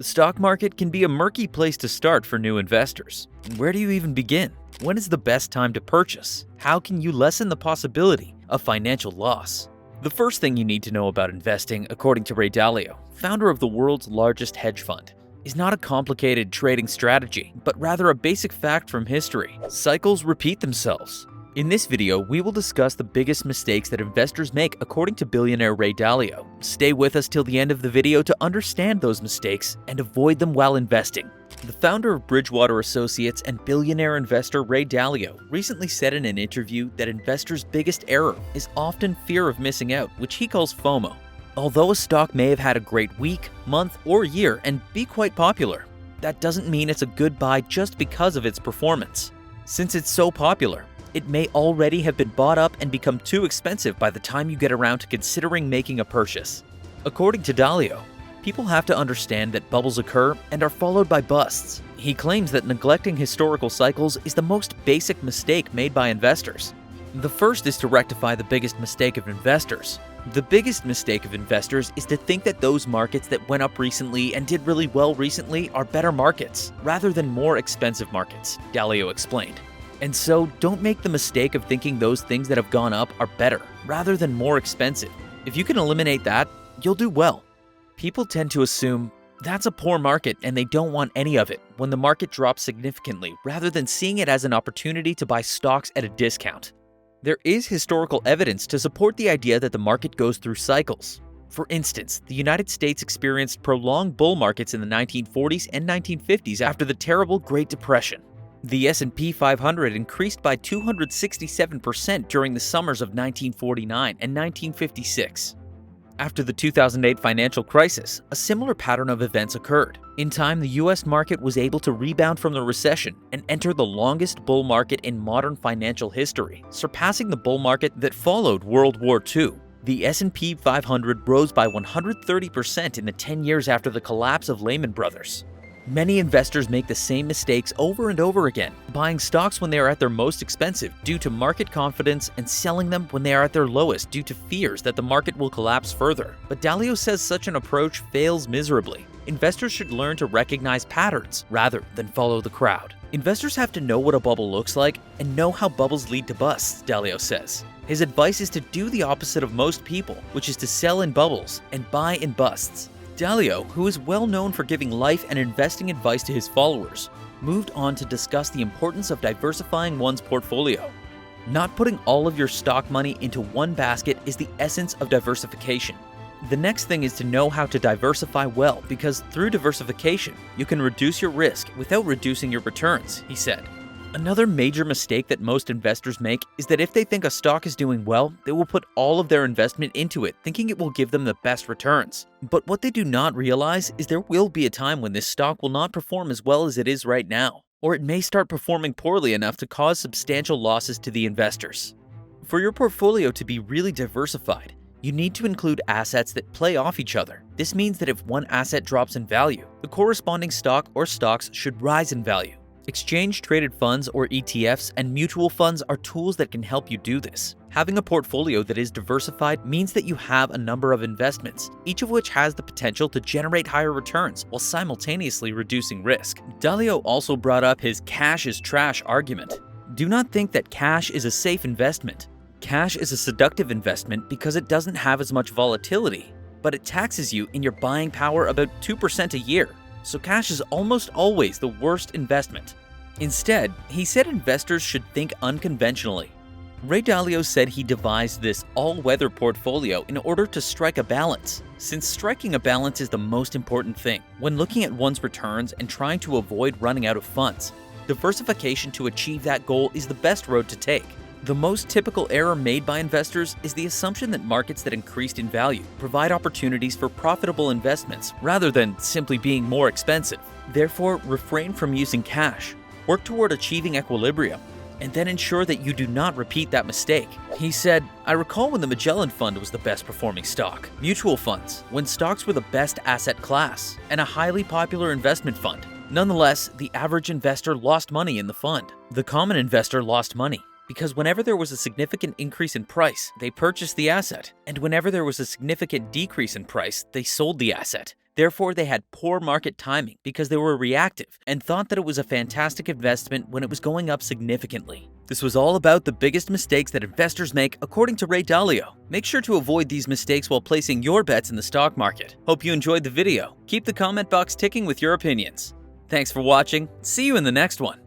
The stock market can be a murky place to start for new investors. Where do you even begin? When is the best time to purchase? How can you lessen the possibility of financial loss? The first thing you need to know about investing, according to Ray Dalio, founder of the world's largest hedge fund, is not a complicated trading strategy, but rather a basic fact from history. Cycles repeat themselves. In this video, we will discuss the biggest mistakes that investors make according to billionaire Ray Dalio. Stay with us till the end of the video to understand those mistakes and avoid them while investing. The founder of Bridgewater Associates and billionaire investor Ray Dalio recently said in an interview that investors' biggest error is often fear of missing out, which he calls FOMO. Although a stock may have had a great week, month, or year and be quite popular, that doesn't mean it's a good buy just because of its performance. Since it's so popular, it may already have been bought up and become too expensive by the time you get around to considering making a purchase. According to Dalio, people have to understand that bubbles occur and are followed by busts. He claims that neglecting historical cycles is the most basic mistake made by investors. The first is to rectify the biggest mistake of investors. The biggest mistake of investors is to think that those markets that went up recently and did really well recently are better markets, rather than more expensive markets, Dalio explained. And so, don't make the mistake of thinking those things that have gone up are better, rather than more expensive. If you can eliminate that, you'll do well. People tend to assume that's a poor market and they don't want any of it when the market drops significantly, rather than seeing it as an opportunity to buy stocks at a discount. There is historical evidence to support the idea that the market goes through cycles. For instance, the United States experienced prolonged bull markets in the 1940s and 1950s after the terrible Great Depression. The S&P 500 increased by 267% during the summers of 1949 and 1956. After the 2008 financial crisis, a similar pattern of events occurred. In time, the US market was able to rebound from the recession and enter the longest bull market in modern financial history, surpassing the bull market that followed World War II. The S&P 500 rose by 130% in the 10 years after the collapse of Lehman Brothers. Many investors make the same mistakes over and over again, buying stocks when they are at their most expensive due to market confidence and selling them when they are at their lowest due to fears that the market will collapse further. But Dalio says such an approach fails miserably. Investors should learn to recognize patterns rather than follow the crowd. Investors have to know what a bubble looks like and know how bubbles lead to busts, Dalio says. His advice is to do the opposite of most people, which is to sell in bubbles and buy in busts. Dalio, who is well known for giving life and investing advice to his followers, moved on to discuss the importance of diversifying one's portfolio. Not putting all of your stock money into one basket is the essence of diversification. The next thing is to know how to diversify well, because through diversification, you can reduce your risk without reducing your returns, he said. Another major mistake that most investors make is that if they think a stock is doing well, they will put all of their investment into it, thinking it will give them the best returns. But what they do not realize is there will be a time when this stock will not perform as well as it is right now, or it may start performing poorly enough to cause substantial losses to the investors. For your portfolio to be really diversified, you need to include assets that play off each other. This means that if one asset drops in value, the corresponding stock or stocks should rise in value. Exchange-traded funds or ETFs and mutual funds are tools that can help you do this. Having a portfolio that is diversified means that you have a number of investments, each of which has the potential to generate higher returns while simultaneously reducing risk. Dalio also brought up his cash is trash argument. Do not think that cash is a safe investment. Cash is a seductive investment because it doesn't have as much volatility, but it taxes you in your buying power about 2% a year. So cash is almost always the worst investment. Instead, he said investors should think unconventionally. Ray Dalio said he devised this all-weather portfolio in order to strike a balance, since striking a balance is the most important thing when looking at one's returns and trying to avoid running out of funds. Diversification to achieve that goal is the best road to take. The most typical error made by investors is the assumption that markets that increased in value provide opportunities for profitable investments rather than simply being more expensive. Therefore, refrain from using cash. Work toward achieving equilibrium, and then ensure that you do not repeat that mistake. He said, I recall when the Magellan Fund was the best performing stock, mutual funds, when stocks were the best asset class, and a highly popular investment fund. Nonetheless, the average investor lost money in the fund. The common investor lost money, because whenever there was a significant increase in price, they purchased the asset, and whenever there was a significant decrease in price, they sold the asset, Therefore, they had poor market timing because they were reactive and thought that it was a fantastic investment when it was going up significantly. This was all about the biggest mistakes that investors make, according to Ray Dalio. Make sure to avoid these mistakes while placing your bets in the stock market. Hope you enjoyed the video. Keep the comment box ticking with your opinions. Thanks for watching. See you in the next one.